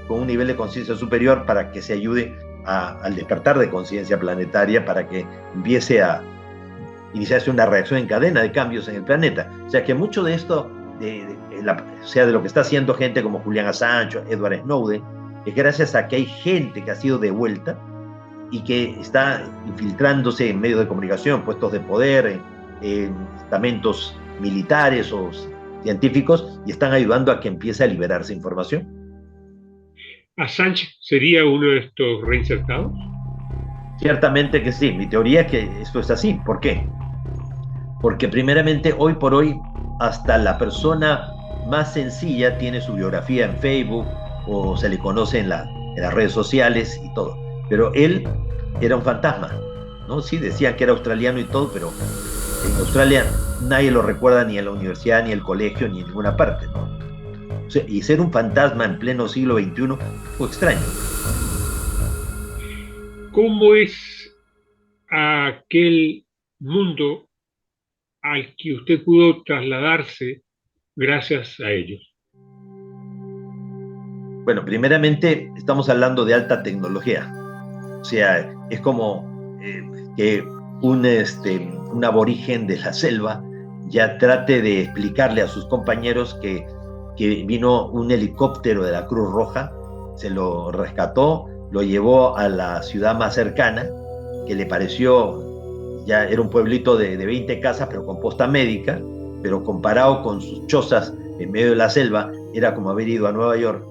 con un nivel de conciencia superior para que se ayude al despertar de conciencia planetaria, para que empiece a iniciarse una reacción en cadena de cambios en el planeta. O sea que mucho de esto, o sea, de lo que está haciendo gente como Julian Assange, Edward Snowden, es gracias a que hay gente que ha sido devuelta y que está infiltrándose en medios de comunicación, puestos de poder, en estamentos militares o científicos, y están ayudando a que empiece a liberarse información. ¿Assange sería uno de estos reinsertados? Ciertamente que sí, mi teoría es que esto es así. ¿Por qué? Porque primeramente, hoy por hoy, hasta la persona más sencilla tiene su biografía en Facebook o se le conoce en las redes sociales y todo. Pero él era un fantasma, ¿no? Sí, decían que era australiano y todo, pero en Australia nadie lo recuerda ni en la universidad, ni en el colegio, ni en ninguna parte, ¿no? O sea, y ser un fantasma en pleno siglo XXI fue extraño. ¿Cómo es aquel mundo al que usted pudo trasladarse gracias a ellos? Bueno, primeramente estamos hablando de alta tecnología. O sea, es como que un aborigen de la selva ya trate de explicarle a sus compañeros que vino un helicóptero de la Cruz Roja, se lo rescató, lo llevó a la ciudad más cercana, que le pareció, ya era un pueblito de 20 casas, pero con posta médica, pero comparado con sus chozas en medio de la selva, era como haber ido a Nueva York.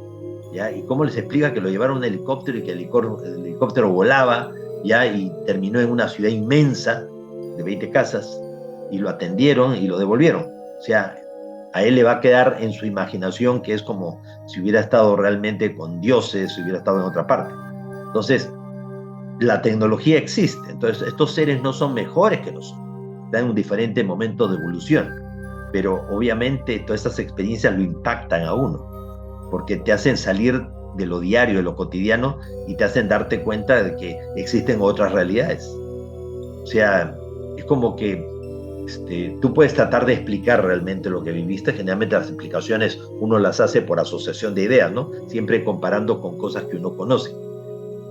¿Ya? ¿Y cómo les explica que lo llevaron en un helicóptero y que el helicóptero volaba, ¿ya? Y terminó en una ciudad inmensa de 20 casas y lo atendieron y lo devolvieron? O sea, a él le va a quedar en su imaginación que es como si hubiera estado realmente con dioses, si hubiera estado en otra parte. Entonces, la tecnología existe, entonces estos seres no son mejores que nosotros, están en un diferente momento de evolución, pero obviamente todas estas experiencias lo impactan a uno, porque te hacen salir de lo diario, de lo cotidiano, y te hacen darte cuenta de que existen otras realidades. O sea, es como que tú puedes tratar de explicar realmente lo que viviste. Generalmente las explicaciones uno las hace por asociación de ideas, ¿no? Siempre comparando con cosas que uno conoce.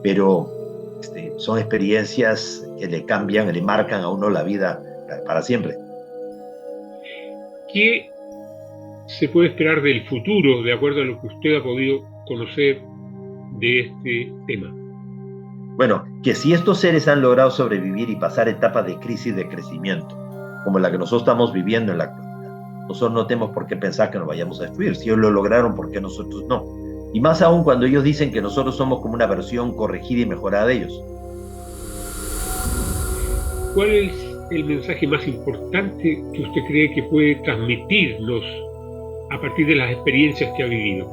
Pero son experiencias que le cambian, le marcan a uno la vida para siempre. ¿Qué se puede esperar del futuro, de acuerdo a lo que usted ha podido conocer de este tema? Bueno, que si estos seres han logrado sobrevivir y pasar etapas de crisis de crecimiento, como la que nosotros estamos viviendo en la actualidad, nosotros no tenemos por qué pensar que nos vayamos a destruir. Si ellos lo lograron, ¿por qué nosotros no? Y más aún cuando ellos dicen que nosotros somos como una versión corregida y mejorada de ellos. ¿Cuál es el mensaje más importante que usted cree que puede transmitirnos a partir de las experiencias que ha vivido?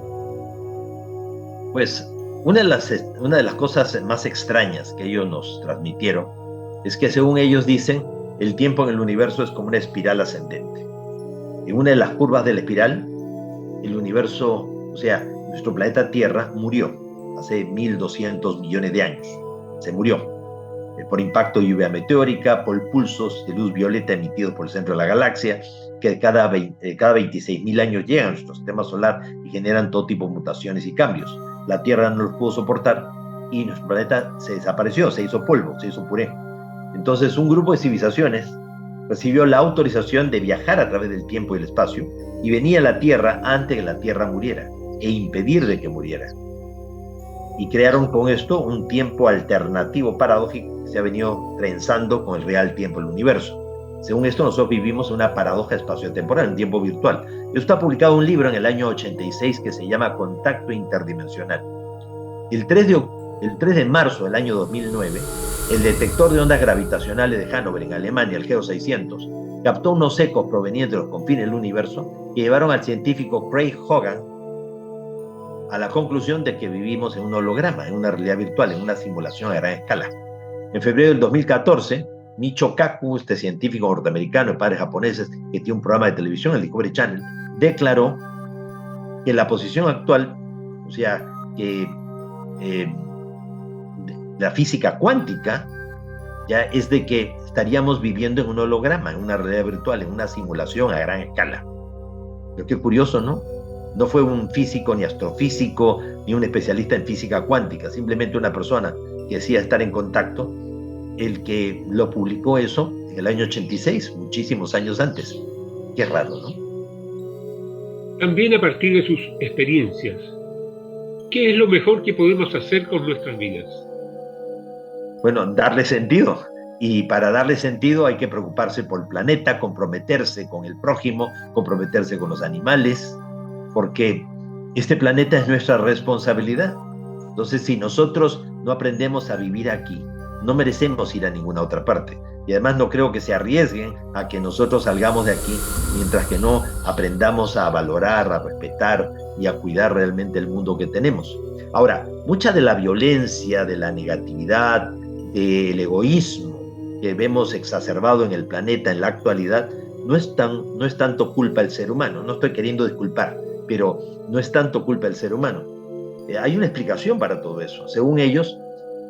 Pues una de las cosas más extrañas que ellos nos transmitieron es que, según ellos dicen, el tiempo en el universo es como una espiral ascendente. En una de las curvas de la espiral, el universo, o sea, nuestro planeta Tierra murió hace 1.200 millones de años. Se murió por impacto de lluvia meteórica, por pulsos de luz violeta emitidos por el centro de la galaxia, que cada 26.000 años llegan a nuestro sistema solar y generan todo tipo de mutaciones y cambios. La Tierra no los pudo soportar y nuestro planeta se desapareció, se hizo polvo, se hizo puré. Entonces un grupo de civilizaciones recibió la autorización de viajar a través del tiempo y el espacio y venía a la Tierra antes que la Tierra muriera e impedir de que muriera. Y crearon con esto un tiempo alternativo paradójico que se ha venido trenzando con el real tiempo del universo. Según esto, nosotros vivimos una paradoja espaciotemporal, un tiempo virtual. Esto está publicado en un libro en el año 86 que se llama Contacto Interdimensional. El 3 de marzo del año 2009, el detector de ondas gravitacionales de Hannover en Alemania, el GEO 600, captó unos ecos provenientes de los confines del universo que llevaron al científico Craig Hogan a la conclusión de que vivimos en un holograma, en una realidad virtual, en una simulación a gran escala. En febrero del 2014, Michio Kaku, este científico norteamericano de padres japoneses que tiene un programa de televisión, el Discovery Channel, declaró que la posición actual, o sea, que la física cuántica ya es de que estaríamos viviendo en un holograma, en una realidad virtual, en una simulación a gran escala. Pero qué curioso, ¿no? No fue un físico, ni astrofísico, ni un especialista en física cuántica, simplemente una persona que decía estar en contacto, el que lo publicó eso en el año 86, muchísimos años antes. Qué raro, ¿no? También a partir de sus experiencias, ¿qué es lo mejor que podemos hacer con nuestras vidas? Bueno, darle sentido. Y para darle sentido hay que preocuparse por el planeta, comprometerse con el prójimo, comprometerse con los animales, porque este planeta es nuestra responsabilidad. Entonces, si nosotros no aprendemos a vivir aquí, no merecemos ir a ninguna otra parte. Y además no creo que se arriesguen a que nosotros salgamos de aquí mientras que no aprendamos a valorar, a respetar y a cuidar realmente el mundo que tenemos. Ahora, mucha de la violencia, de la negatividad, del egoísmo que vemos exacerbado en el planeta en la actualidad, no es tanto culpa del ser humano. No estoy queriendo disculpar, pero no es tanto culpa del ser humano. Hay una explicación para todo eso. Según ellos,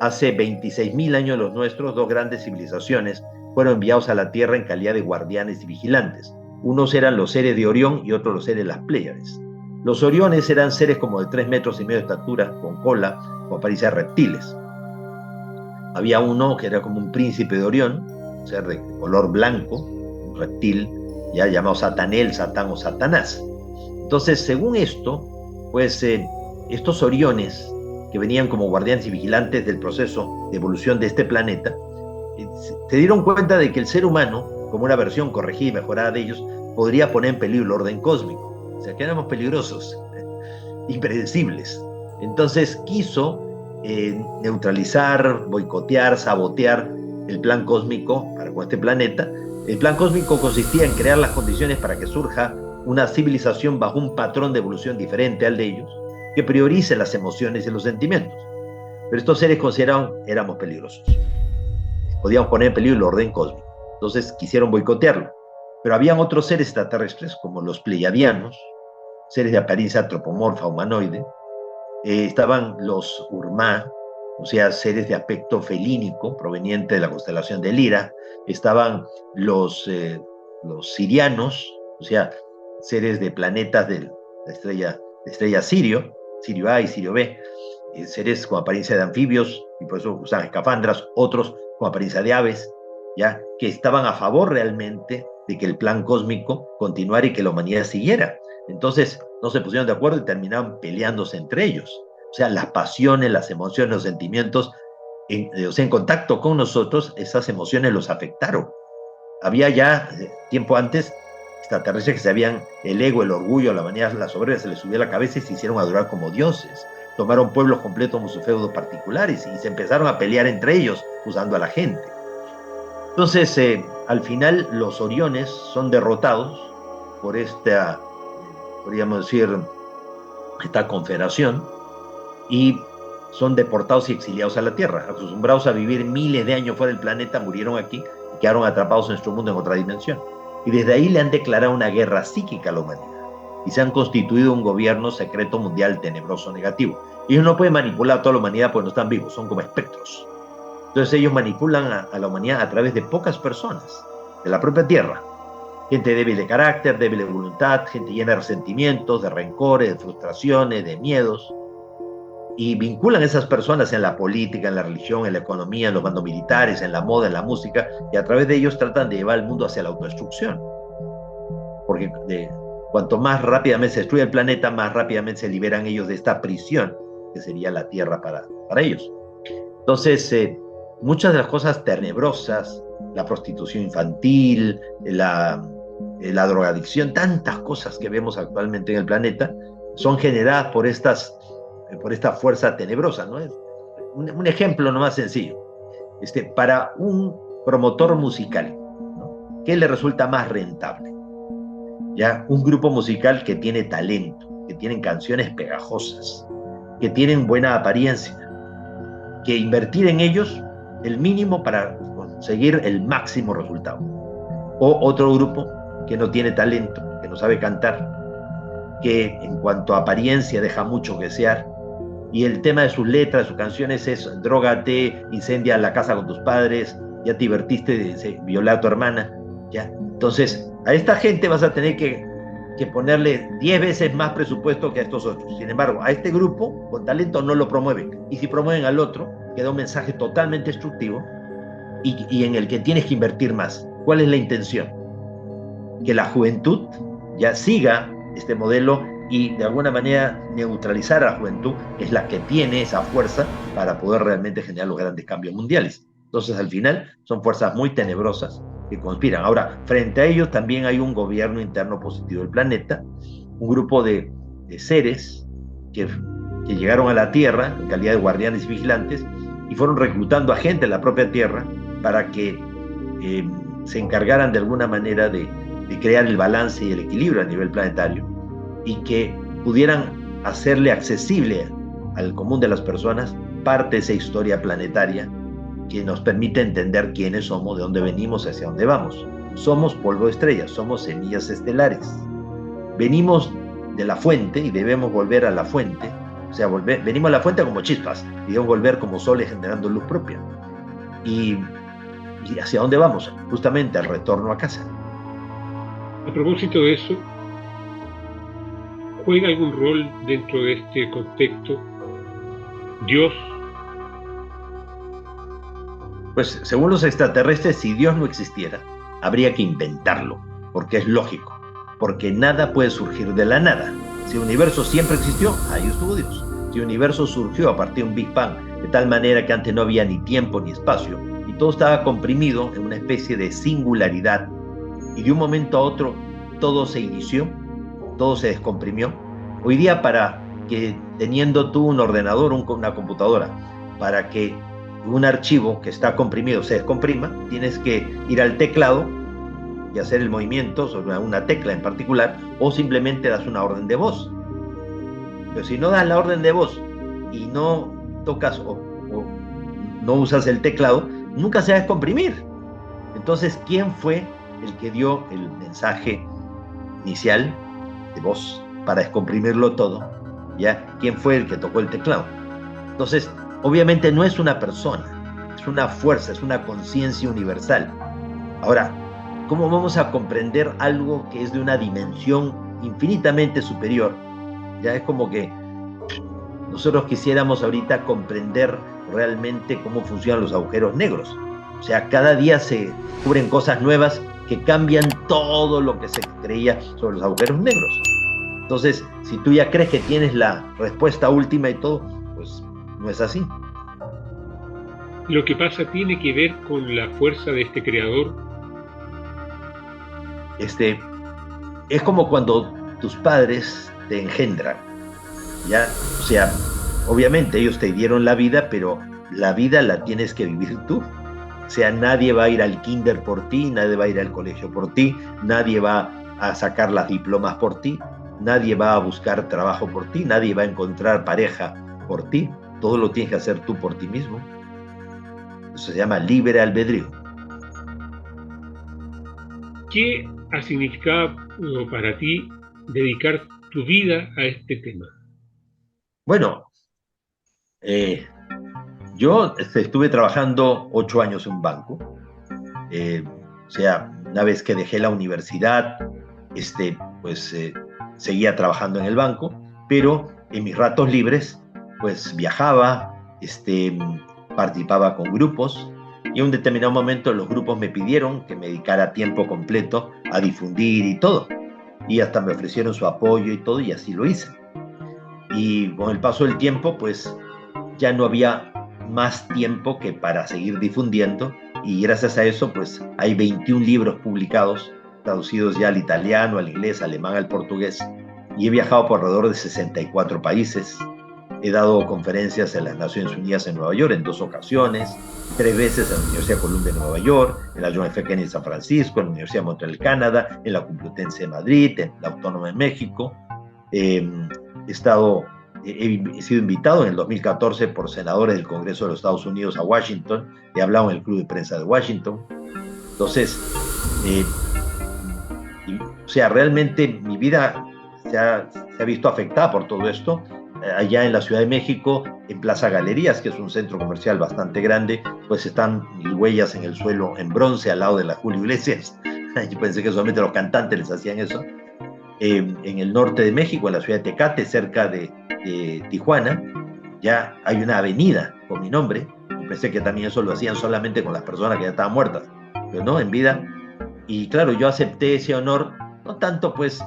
hace 26.000 años los nuestros, dos grandes civilizaciones fueron enviados a la Tierra en calidad de guardianes y vigilantes. Unos eran los seres de Orión y otros los seres de las Pléyades. Los Oriones eran seres como de 3,5 metros de estatura, con cola, con apariencia de reptiles. Había uno que era como un príncipe de Orión, un ser de color blanco, un reptil, ya llamado Satanel, Satán o Satanás. Entonces, según esto, pues estos Oriones, que venían como guardianes y vigilantes del proceso de evolución de este planeta, se dieron cuenta de que el ser humano, como una versión corregida y mejorada de ellos, podría poner en peligro el orden cósmico. O sea, que éramos peligrosos, impredecibles. Entonces quiso neutralizar, boicotear, sabotear el plan cósmico para con este planeta. El plan cósmico consistía en crear las condiciones para que surja una civilización bajo un patrón de evolución diferente al de ellos, que priorice las emociones y los sentimientos. Pero estos seres consideraron éramos peligrosos. Podíamos poner en peligro el orden cósmico. Entonces quisieron boicotearlo. Pero habían otros seres extraterrestres, como los pleiadianos, seres de apariencia antropomorfa humanoide. Estaban los Urmá, o sea, seres de aspecto felínico, proveniente de la constelación de Lira. Estaban los sirianos, o sea, seres de planetas de la estrella Sirio, Sirio A y Sirio B, seres con apariencia de anfibios, y por eso usan escafandras, otros con apariencia de aves, ya, que estaban a favor realmente de que el plan cósmico continuara y que la humanidad siguiera. Entonces no se pusieron de acuerdo y terminaban peleándose entre ellos. O sea, las pasiones, las emociones, los sentimientos, en contacto con nosotros, esas emociones los afectaron. Había ya, tiempo antes, extraterrestres que sabían el ego, el orgullo, la manía, la soberbia, se les subió a la cabeza y se hicieron adorar como dioses. Tomaron pueblos completos como sus feudos particulares y se empezaron a pelear entre ellos, usando a la gente. Entonces, al final, los Oriones son derrotados por esta, podríamos decir, esta confederación, y son deportados y exiliados a la Tierra. Acostumbrados a vivir miles de años fuera del planeta, murieron aquí y quedaron atrapados en nuestro mundo en otra dimensión. Y desde ahí le han declarado una guerra psíquica a la humanidad. Y se han constituido un gobierno secreto mundial tenebroso negativo. Ellos no pueden manipular a toda la humanidad porque no están vivos, son como espectros. Entonces ellos manipulan a la humanidad a través de pocas personas, de la propia Tierra. Gente débil de carácter, débil de voluntad, gente llena de resentimientos, de rencores, de frustraciones, de miedos. y vinculan a esas personas en la política, en la religión, en la economía, en los bandos militares, en la moda, en la música, y a través de ellos tratan de llevar el mundo hacia la autodestrucción. Porque cuanto más rápidamente se destruye el planeta, más rápidamente se liberan ellos de esta prisión, que sería la Tierra para ellos. Entonces, muchas de las cosas tenebrosas, la prostitución infantil, la drogadicción, tantas cosas que vemos actualmente en el planeta, son generadas por esta fuerza tenebrosa, ¿no? Un ejemplo nomás sencillo. Para un promotor musical, ¿no? ¿Qué le resulta más rentable? ¿Ya? Un grupo musical que tiene talento, que tienen canciones pegajosas, que tienen buena apariencia, que invertir en ellos el mínimo para conseguir el máximo resultado. O otro grupo que no tiene talento, que no sabe cantar, que en cuanto a apariencia deja mucho que desear, y el tema de sus letras, de sus canciones es drógate, incendia la casa con tus padres, ya te divertiste, violar a tu hermana, ¿ya? Entonces, a esta gente vas a tener que ponerle 10 veces más presupuesto que a estos otros. Sin embargo, a este grupo con talento no lo promueven. Y si promueven al otro, queda un mensaje totalmente destructivo y en el que tienes que invertir más. ¿Cuál es la intención? Que la juventud ya siga este modelo y de alguna manera neutralizar a la juventud, que es la que tiene esa fuerza para poder realmente generar los grandes cambios mundiales. Entonces, al final, son fuerzas muy tenebrosas que conspiran. Ahora, frente a ellos también hay un gobierno interno positivo del planeta, un grupo de seres que llegaron a la Tierra en calidad de guardianes y vigilantes y fueron reclutando a gente en la propia Tierra para que se encargaran de alguna manera de crear el balance y el equilibrio a nivel planetario y que pudieran hacerle accesible al común de las personas parte de esa historia planetaria que nos permite entender quiénes somos, de dónde venimos, hacia dónde vamos. Somos polvo de estrellas, somos semillas estelares. Venimos de la fuente y debemos volver a la fuente. O sea, venimos a la fuente como chispas y debemos volver como soles generando luz propia. ¿Y hacia dónde vamos? Justamente al retorno a casa. A propósito de eso, ¿juega algún rol dentro de este contexto Dios? Pues según los extraterrestres, si Dios no existiera, habría que inventarlo, porque es lógico, porque nada puede surgir de la nada. Si el universo siempre existió, ahí estuvo Dios. Si el universo surgió a partir de un Big Bang, de tal manera que antes no había ni tiempo ni espacio, y todo estaba comprimido en una especie de singularidad, y de un momento a otro todo se inició, todo se descomprimió. Hoy día, para que teniendo tú un ordenador, una computadora, para que un archivo que está comprimido se descomprima, tienes que ir al teclado y hacer el movimiento sobre una tecla en particular, o simplemente das una orden de voz. Pero si no das la orden de voz y no tocas o no usas el teclado, nunca se va a descomprimir. Entonces, ¿quién fue el que dio el mensaje inicial de voz para descomprimirlo todo? ¿Ya? ¿Quién fue el que tocó el teclado? Entonces, obviamente no es una persona, es una fuerza, es una conciencia universal. Ahora, ¿cómo vamos a comprender algo que es de una dimensión infinitamente superior? Ya es como que nosotros quisiéramos ahorita comprender realmente cómo funcionan los agujeros negros. O sea, cada día se descubren cosas nuevas que cambian todo lo que se creía sobre los agujeros negros. Entonces, si tú ya crees que tienes la respuesta última y todo, pues no es así. Lo que pasa tiene que ver con la fuerza de este creador. Es como cuando tus padres te engendran, ¿ya? O sea, obviamente ellos te dieron la vida, pero la vida la tienes que vivir tú. O sea, nadie va a ir al kinder por ti, nadie va a ir al colegio por ti, nadie va a sacar las diplomas por ti, nadie va a buscar trabajo por ti, nadie va a encontrar pareja por ti. Todo lo tienes que hacer tú por ti mismo. Eso se llama libre albedrío. ¿Qué ha significado para ti dedicar tu vida a este tema? Bueno, yo estuve trabajando 8 años en un banco. O sea, una vez que dejé la universidad, seguía trabajando en el banco, pero en mis ratos libres, pues viajaba, participaba con grupos, y en un determinado momento los grupos me pidieron que me dedicara tiempo completo a difundir y todo, y hasta me ofrecieron su apoyo y todo, y así lo hice. Y con el paso del tiempo, pues ya no había más tiempo que para seguir difundiendo, y gracias a eso, pues hay 21 libros publicados, traducidos ya al italiano, al inglés, al alemán, al portugués, y he viajado por alrededor de 64 países. He dado conferencias en las Naciones Unidas en Nueva York en 2 ocasiones, 3 veces en la Universidad de Columbia en Nueva York, en la John F. Kennedy en San Francisco, en la Universidad de Montreal, Canadá, en la Complutense de Madrid, en la Autónoma de México. He sido invitado en el 2014 por senadores del Congreso de los Estados Unidos a Washington. He hablado en el Club de Prensa de Washington. Entonces, o sea, realmente mi vida se ha visto afectada por todo esto. Allá en la Ciudad de México, en Plaza Galerías, que es un centro comercial bastante grande, pues están mis huellas en el suelo en bronce al lado de la Julio Iglesias. Yo pensé que solamente los cantantes les hacían eso. En el norte de México, en la ciudad de Tecate, cerca de Tijuana, ya hay una avenida con mi nombre. Yo pensé que también eso lo hacían solamente con las personas que ya estaban muertas, pero no, en vida. Y claro, yo acepté ese honor, no tanto pues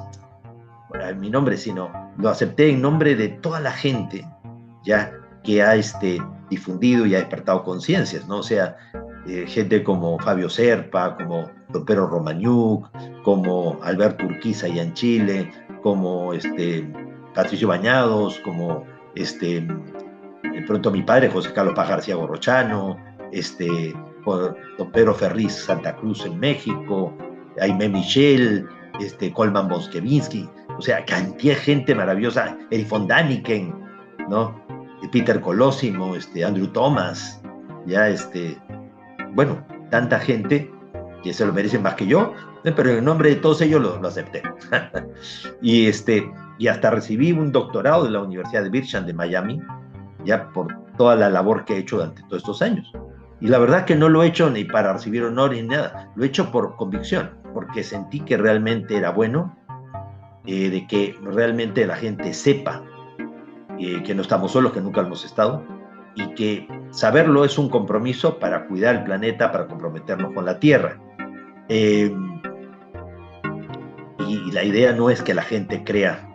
en mi nombre, sino lo acepté en nombre de toda la gente ya que ha difundido y ha despertado conciencias, ¿no? O sea, gente como Fabio Serpa, como Don Pedro Romagnuc, como Alberto Urquiza allá en Chile, como Patricio Bañados, como de pronto mi padre José Carlos Paz García Gorrochano, Don Pedro Ferriz Santa Cruz en México, Aimé Michel, Colman Boskevinsky, o sea, cantidad de gente maravillosa, Erich von Däniken, ¿no? Peter Colosimo, Andrew Thomas, ya bueno, tanta gente que se lo merecen más que yo, pero en nombre de todos ellos lo acepté. y hasta recibí un doctorado de la Universidad de Bircham de Miami, ya por toda la labor que he hecho durante todos estos años. Y la verdad que no lo he hecho ni para recibir honor ni nada, lo he hecho por convicción, porque sentí que realmente era bueno, de que realmente la gente sepa que no estamos solos, que nunca hemos estado, y que saberlo es un compromiso para cuidar el planeta, para comprometernos con la Tierra. Y la idea no es que la gente crea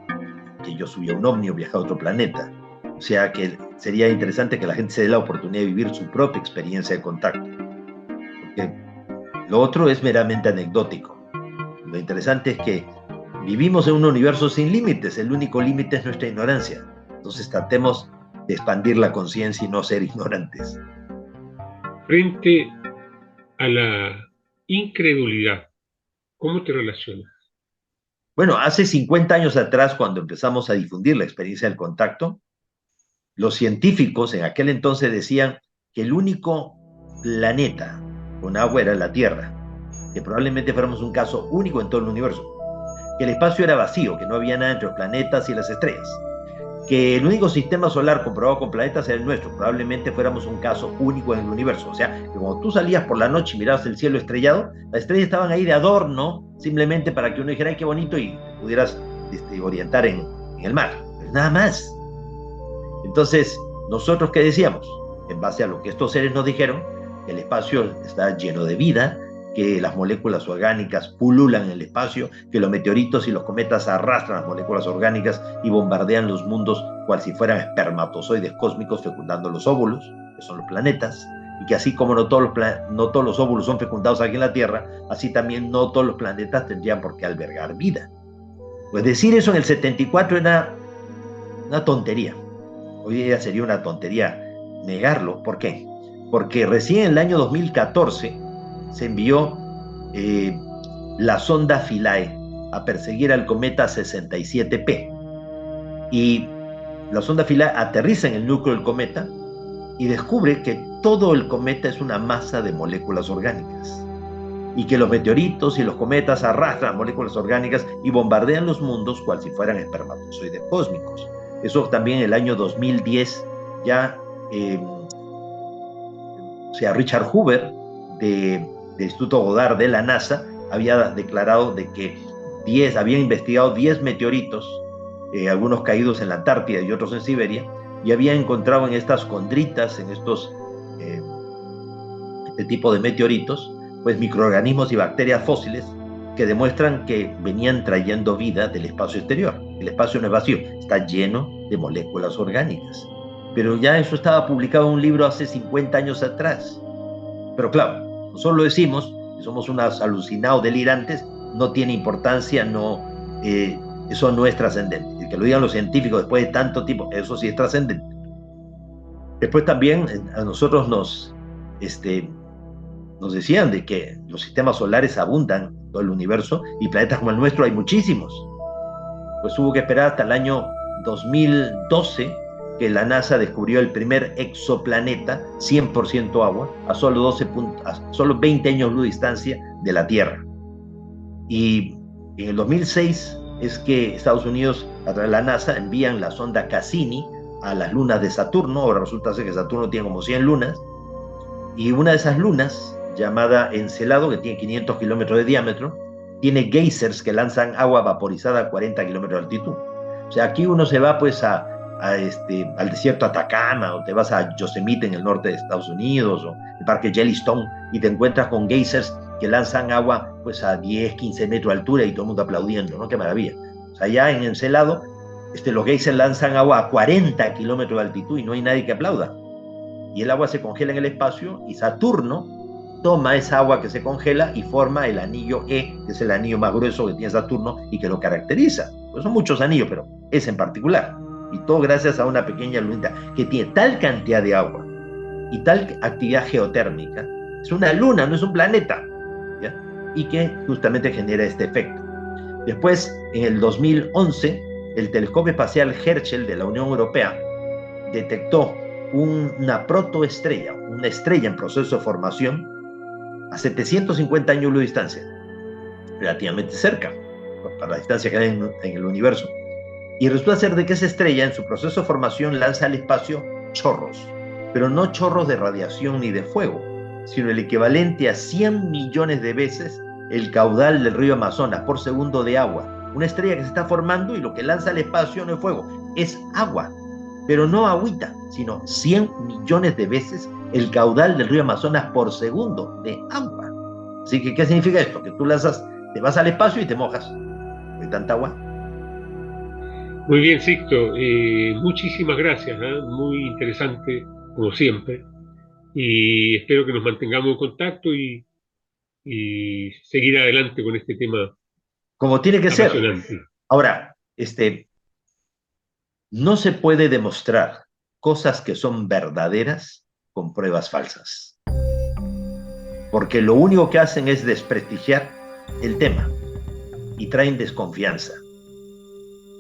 que yo subí a un ovni o viajé a otro planeta. O sea que sería interesante que la gente se dé la oportunidad de vivir su propia experiencia de contacto. Porque lo otro es meramente anecdótico. Lo interesante es que vivimos en un universo sin límites. El único límite es nuestra ignorancia. Entonces tratemos de expandir la conciencia y no ser ignorantes. Frente a la incredulidad, ¿cómo te relacionas? Bueno, hace 50 años atrás, cuando empezamos a difundir la experiencia del contacto, los científicos en aquel entonces decían que el único planeta con agua era la Tierra, que probablemente fuéramos un caso único en todo el universo, que el espacio era vacío, que no había nada entre los planetas y las estrellas, que el único sistema solar comprobado con planetas era el nuestro, probablemente fuéramos un caso único en el universo. O sea, que cuando tú salías por la noche y mirabas el cielo estrellado, las estrellas estaban ahí de adorno, simplemente para que uno dijera, ¡ay, qué bonito!, y te pudieras orientar en el mar. Pero nada más. Entonces, ¿nosotros qué decíamos? En base a lo que estos seres nos dijeron, que el espacio está lleno de vida, que las moléculas orgánicas pululan en el espacio, que los meteoritos y los cometas arrastran las moléculas orgánicas y bombardean los mundos cual si fueran espermatozoides cósmicos fecundando los óvulos, que son los planetas, y que así como no todos los óvulos son fecundados aquí en la Tierra, así también no todos los planetas tendrían por qué albergar vida. Pues decir eso en el 74 era una tontería. Hoy día sería una tontería negarlo. ¿Por qué? Porque recién en el año 2014 se envió la sonda Philae a perseguir al cometa 67P. Y la sonda Philae aterriza en el núcleo del cometa y descubre que todo el cometa es una masa de moléculas orgánicas. Y que los meteoritos y los cometas arrastran moléculas orgánicas y bombardean los mundos cual si fueran espermatozoides cósmicos. Eso también en el año 2010 ya, Richard Hoover del Instituto Goddard de la NASA había declarado de que había investigado 10 meteoritos, algunos caídos en la Antártida y otros en Siberia, y había encontrado en estas condritas, en estos este tipo de meteoritos, pues microorganismos y bacterias fósiles que demuestran que venían trayendo vida del espacio exterior. El espacio no es vacío, está lleno de moléculas orgánicas. Pero ya eso estaba publicado en un libro hace 50 años atrás. Pero claro, nosotros lo decimos, somos unos alucinados delirantes, no tiene importancia, no, eso no es trascendente. El que lo digan los científicos después de tanto tiempo, eso sí es trascendente. Después también a nosotros nos decían de que los sistemas solares abundan en todo el universo y planetas como el nuestro hay muchísimos. Pues hubo que esperar hasta el año 2012 que la NASA descubrió el primer exoplaneta 100% agua a solo 20 años luz de distancia de la Tierra. Y en el 2006 es que Estados Unidos, a través de la NASA, envían la sonda Cassini a las lunas de Saturno. Ahora resulta ser que Saturno tiene como 100 lunas, y una de esas lunas, llamada Encelado, que tiene 500 kilómetros de diámetro, tiene geysers que lanzan agua vaporizada a 40 kilómetros de altitud. O sea, aquí uno se va pues al desierto Atacama, o te vas a Yosemite en el norte de Estados Unidos, o el parque Yellowstone, y te encuentras con geysers que lanzan agua pues a 10, 15 metros de altura y todo el mundo aplaudiendo, ¿no? ¡Qué maravilla! O sea, allá en Encelado, los geysers lanzan agua a 40 kilómetros de altitud y no hay nadie que aplauda. Y el agua se congela en el espacio y Saturno toma esa agua que se congela y forma el anillo E, que es el anillo más grueso que tiene Saturno y que lo caracteriza. Pues son muchos anillos, pero ese en particular. Y todo gracias a una pequeña lunita que tiene tal cantidad de agua y tal actividad geotérmica. Es una luna, no es un planeta, ¿ya? Y que justamente genera este efecto. Después, en el 2011, el telescopio espacial Herschel de la Unión Europea detectó una protoestrella, una estrella en proceso de formación a 750 años luz de distancia, relativamente cerca para la distancia que hay en el universo. Y resulta ser de que esa estrella en su proceso de formación lanza al espacio chorros, pero no chorros de radiación ni de fuego, sino el equivalente a 100 millones de veces el caudal del río Amazonas por segundo de agua. Una estrella que se está formando y lo que lanza al espacio no es fuego, es agua, pero no agüita, sino 100 millones de veces el caudal del río Amazonas por segundo de agua. Así que, ¿qué significa esto? Que tú te vas al espacio y te mojas de tanta agua. Muy bien, Sixto, muchísimas gracias, muy interesante, como siempre, y espero que nos mantengamos en contacto y seguir adelante con este tema como tiene que ser. apasionante. Ahora, no se puede demostrar cosas que son verdaderas con pruebas falsas, porque lo único que hacen es desprestigiar el tema y traen desconfianza.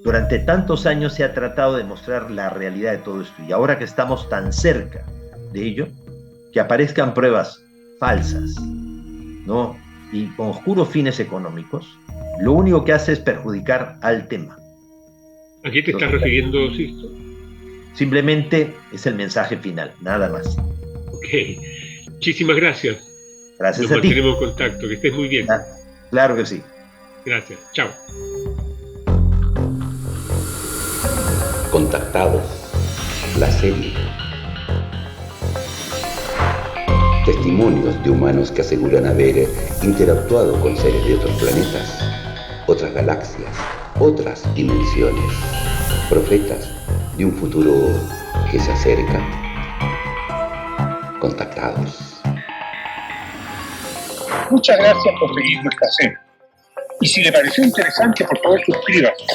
Durante tantos años se ha tratado de mostrar la realidad de todo esto, y ahora que estamos tan cerca de ello, que aparezcan pruebas falsas, ¿no? Y con oscuros fines económicos, lo único que hace es perjudicar al tema. ¿A qué te estás refiriendo, Sixto? Simplemente es el mensaje final, nada más. Ok, muchísimas gracias. Gracias Nos a ti. mantenemos en contacto, que estés muy bien. Claro que sí. Gracias, chao. Contactados, la serie. Testimonios de humanos que aseguran haber interactuado con seres de otros planetas, otras galaxias, otras dimensiones, profetas de un futuro que se acerca. Contactados. Muchas gracias por seguir nuestra serie. Y si le pareció interesante, por favor suscríbase,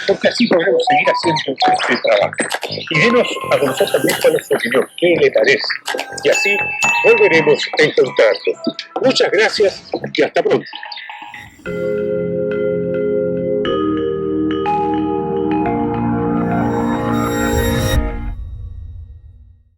porque así podremos seguir haciendo este trabajo. Y denos a conocer también cuál es su opinión, qué le parece. Y así volveremos a encontrarlo. Muchas gracias y hasta pronto.